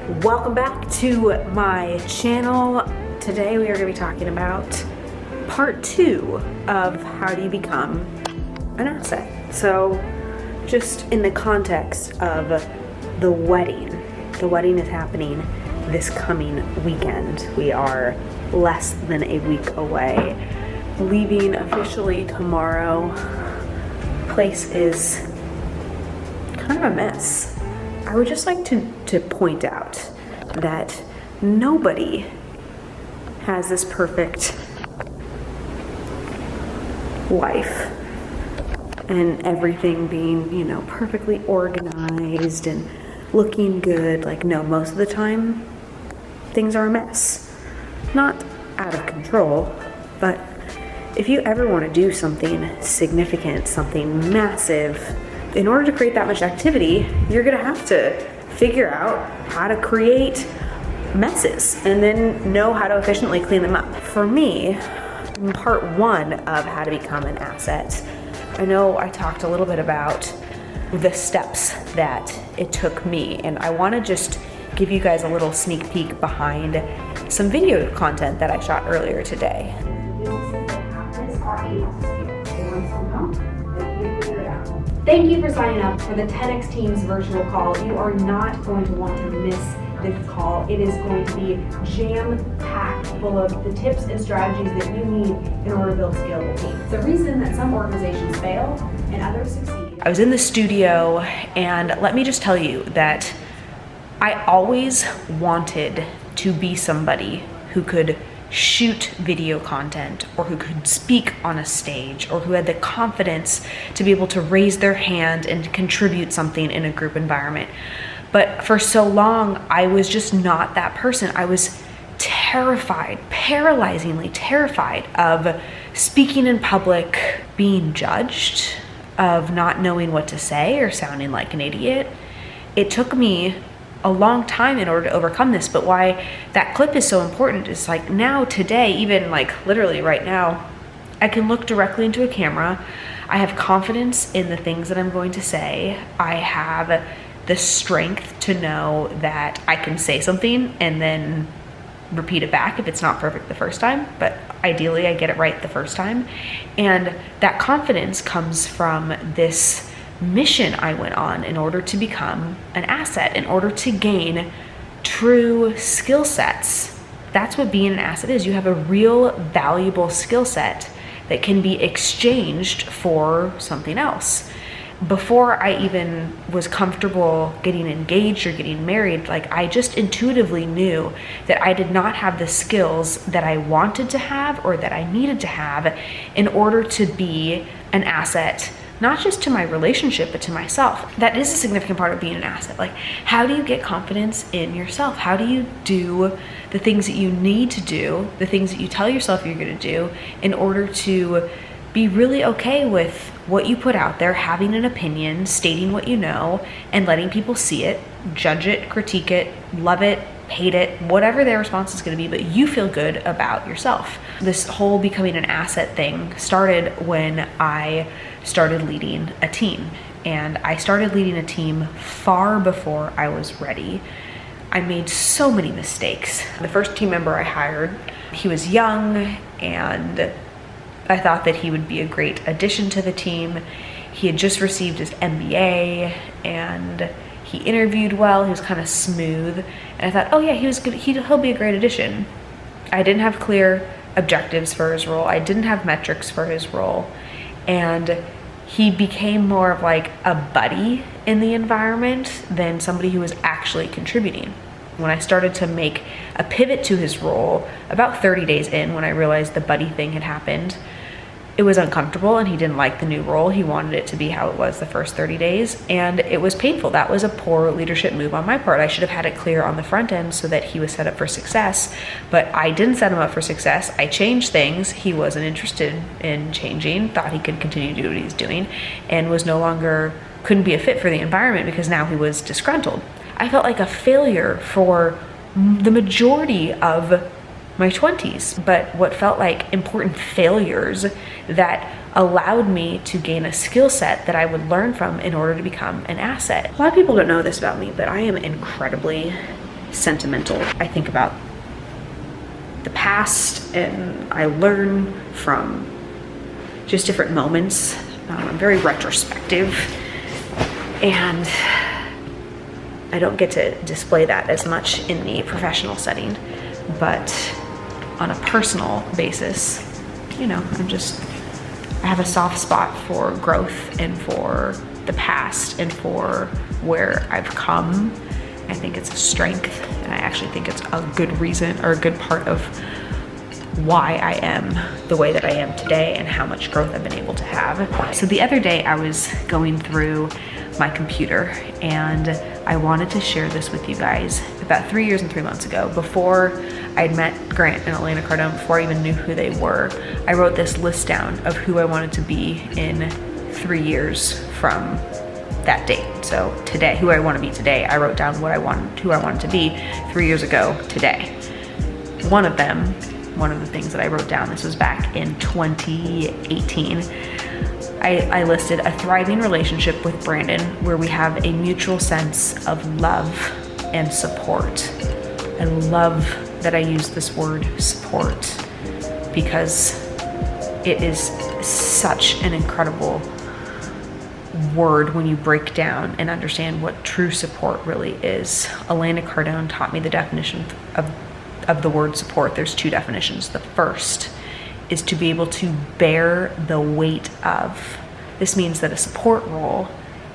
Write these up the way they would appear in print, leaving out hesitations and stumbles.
Welcome back to my channel. Today we are going to be talking about part 2 of how do you become an asset. So just in the context of the wedding is happening this coming weekend. We are less than a week away. Leaving officially tomorrow. Place is kind of a mess. I would just like to point out that nobody has this perfect life and everything being, perfectly organized and looking good. Like, no, most of the time things are a mess. Not out of control, but if you ever want to do something significant, something massive, in order to create that much activity, you're gonna have to figure out how to create messes and then know how to efficiently clean them up. For me, in part 1 of how to become an asset, I know I talked a little bit about the steps that it took me, and I wanna just give you guys a little sneak peek behind some video content that I shot earlier today. Thank you for signing up for the 10X Teams virtual call. You are not going to want to miss this call. It is going to be jam-packed full of the tips and strategies that you need in order to build scalable teams. The reason that some organizations fail and others succeed. I was in the studio, and let me just tell you that I always wanted to be somebody who could shoot video content, or who could speak on a stage, or who had the confidence to be able to raise their hand and contribute something in a group environment. But for so long, I was just not that person. I was terrified, paralyzingly terrified of speaking in public, being judged, of not knowing what to say or sounding like an idiot. It took me a long time in order to overcome this, but why that clip is so important is like now, today, even like literally right now, I can look directly into a camera. I have confidence in the things that I'm going to say. I have the strength to know that I can say something and then repeat it back if it's not perfect the first time, but ideally I get it right the first time. And that confidence comes from this mission I went on in order to become an asset, in order to gain true skill sets. That's what being an asset is. You have a real valuable skill set that can be exchanged for something else. Before I even was comfortable getting engaged or getting married, like I just intuitively knew that I did not have the skills that I wanted to have or that I needed to have in order to be an asset, not just to my relationship, but to myself. That is a significant part of being an asset. Like, how do you get confidence in yourself? How do you do the things that you need to do, the things that you tell yourself you're gonna do, in order to be really okay with what you put out there, having an opinion, stating what you know, and letting people see it, judge it, critique it, love it, hate it, whatever their response is gonna be, but you feel good about yourself. This whole becoming an asset thing started when I started leading a team. And I started leading a team far before I was ready. I made so many mistakes. The first team member I hired, he was young, and I thought that he would be a great addition to the team. He had just received his MBA, and he interviewed well. He was kind of smooth, and I thought, oh yeah, he was good. He'll be a great addition. I didn't have clear objectives for his role. I didn't have metrics for his role, and he became more of like a buddy in the environment than somebody who was actually contributing. When I started to make a pivot to his role, about 30 days in, when I realized the buddy thing had happened, it was uncomfortable and he didn't like the new role. He wanted it to be how it was the first 30 days, and it was painful. That was a poor leadership move on my part. I should have had it clear on the front end so that he was set up for success, but I didn't set him up for success. I changed things. He wasn't interested in changing, thought he could continue to do what he's doing, and couldn't be a fit for the environment because now he was disgruntled. I felt like a failure for the majority of my 20s, but what felt like important failures that allowed me to gain a skill set that I would learn from in order to become an asset. A lot of people don't know this about me, but I am incredibly sentimental. I think about the past and I learn from just different moments. I'm very retrospective, and I don't get to display that as much in the professional setting, but on a personal basis, you know, I have a soft spot for growth and for the past and for where I've come. I think it's a strength, and I actually think it's a good reason or a good part of why I am the way that I am today and how much growth I've been able to have. So the other day I was going through my computer and I wanted to share this with you guys. About 3 years and 3 months ago, before I'd met Grant and Elena Cardone, before I even knew who they were, I wrote this list down of who I wanted to be in 3 years from that date. So today, who I want to be today, I wrote down who I wanted to be 3 years ago today. One of the things that I wrote down, this was back in 2018, I listed a thriving relationship with Brandon where we have a mutual sense of love and support. I love that I use this word support because it is such an incredible word when you break down and understand what true support really is. Elena Cardone taught me the definition of the word support. There's two definitions. The first is to be able to bear the weight of. This means that a support role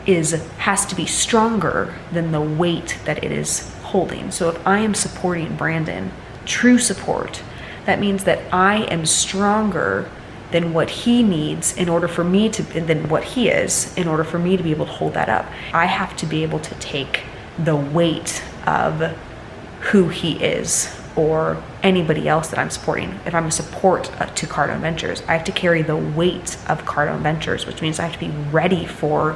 has to be stronger than the weight that it is holding. So if I am supporting Brandon, true support, that means that I am stronger than what he needs in order for me to, than what he is, in order for me to be able to hold that up. I have to be able to take the weight of who he is or anybody else that I'm supporting. If I'm a support to Cardone Ventures, I have to carry the weight of Cardone Ventures, which means I have to be ready for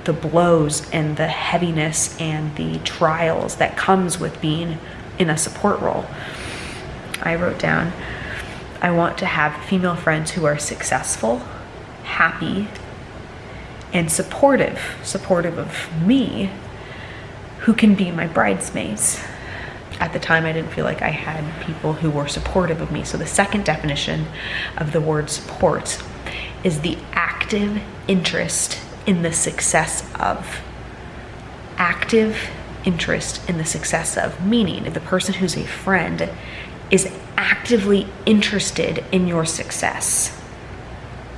the blows and the heaviness and the trials that comes with being in a support role. I wrote down, I want to have female friends who are successful, happy, and supportive of me, who can be my bridesmaids. At the time, I didn't feel like I had people who were supportive of me. So the second definition of the word support is the active interest in the success of. Active interest in the success of, meaning if the person who's a friend is actively interested in your success,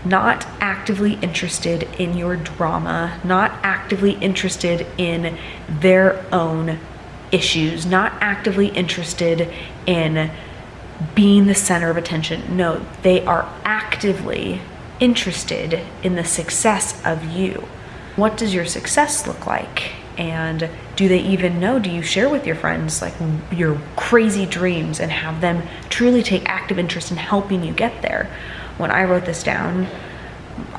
not actively interested in your drama, not actively interested in their own issues, not actively interested in being the center of attention. No, they are actively interested in the success of you. What does your success look like? And do they even know? Do you share with your friends like your crazy dreams and have them truly take active interest in helping you get there? When I wrote this down,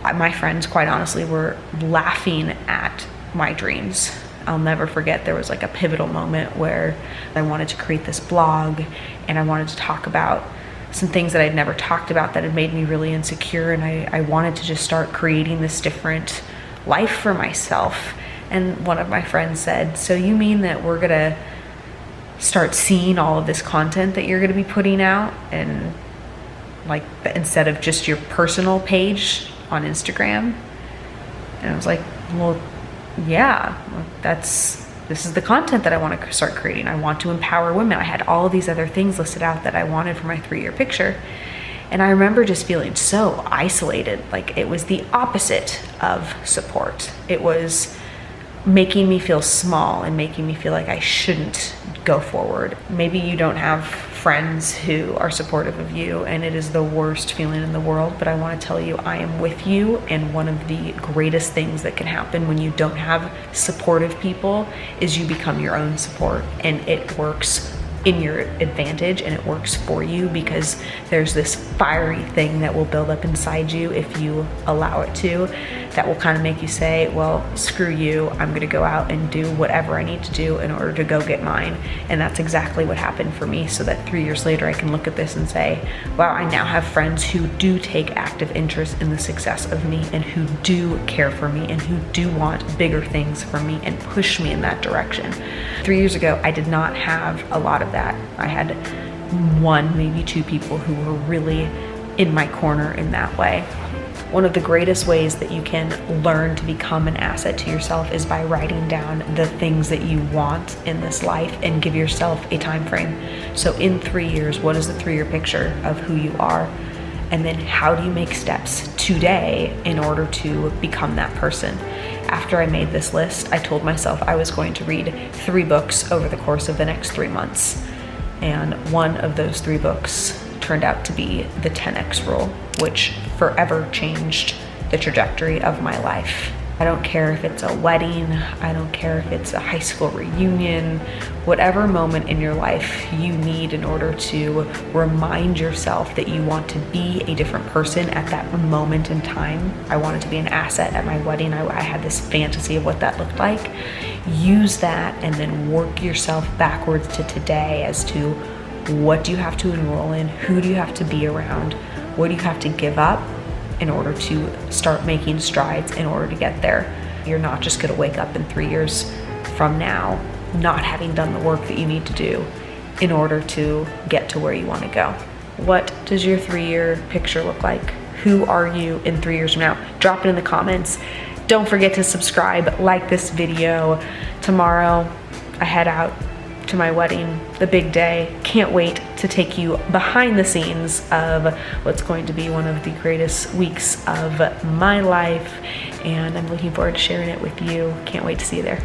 my friends, quite honestly, were laughing at my dreams. I'll never forget, there was like a pivotal moment where I wanted to create this blog and I wanted to talk about some things that I'd never talked about that had made me really insecure, and I wanted to just start creating this different life for myself. And one of my friends said, so you mean that we're gonna start seeing all of this content that you're gonna be putting out, and like instead of just your personal page on Instagram? And I was like, well, yeah, this is the content that I want to start creating. I want to empower women. I had all of these other things listed out that I wanted for my 3-year picture. And I remember just feeling so isolated. Like it was the opposite of support. It was making me feel small and making me feel like I shouldn't go forward. Maybe you don't have friends who are supportive of you and it is the worst feeling in the world, but I want to tell you I am with you, and one of the greatest things that can happen when you don't have supportive people is you become your own support, and it works in your advantage and it works for you because there's this fiery thing that will build up inside you if you allow it to. that will kind of make you say, well, screw you, I'm going to go out and do whatever I need to do in order to go get mine. And that's exactly what happened for me, so that 3 years later I can look at this and say, wow, I now have friends who do take active interest in the success of me, and who do care for me, and who do want bigger things for me and push me in that direction. 3 years ago, I did not have a lot of that. I had one, maybe two people who were really in my corner in that way. One of the greatest ways that you can learn to become an asset to yourself is by writing down the things that you want in this life and give yourself a time frame. So in 3 years, what is the 3-year picture of who you are? And then how do you make steps today in order to become that person? After I made this list, I told myself I was going to read 3 books over the course of the next 3 months. And one of those 3 books turned out to be The 10X Rule, which forever changed the trajectory of my life. I don't care if it's a wedding, I don't care if it's a high school reunion, whatever moment in your life you need in order to remind yourself that you want to be a different person at that moment in time. I wanted to be an asset at my wedding. I had this fantasy of what that looked like. Use that and then work yourself backwards to today as to what do you have to enroll in, who do you have to be around, what do you have to give up in order to start making strides in order to get there. You're not just gonna wake up in 3 years from now not having done the work that you need to do in order to get to where you wanna go. What does your 3-year picture look like? Who are you in 3 years from now? Drop it in the comments. Don't forget to subscribe, like this video. Tomorrow, I head out to my wedding, the big day. Can't wait to take you behind the scenes of what's going to be one of the greatest weeks of my life, and I'm looking forward to sharing it with you. Can't wait to see you there.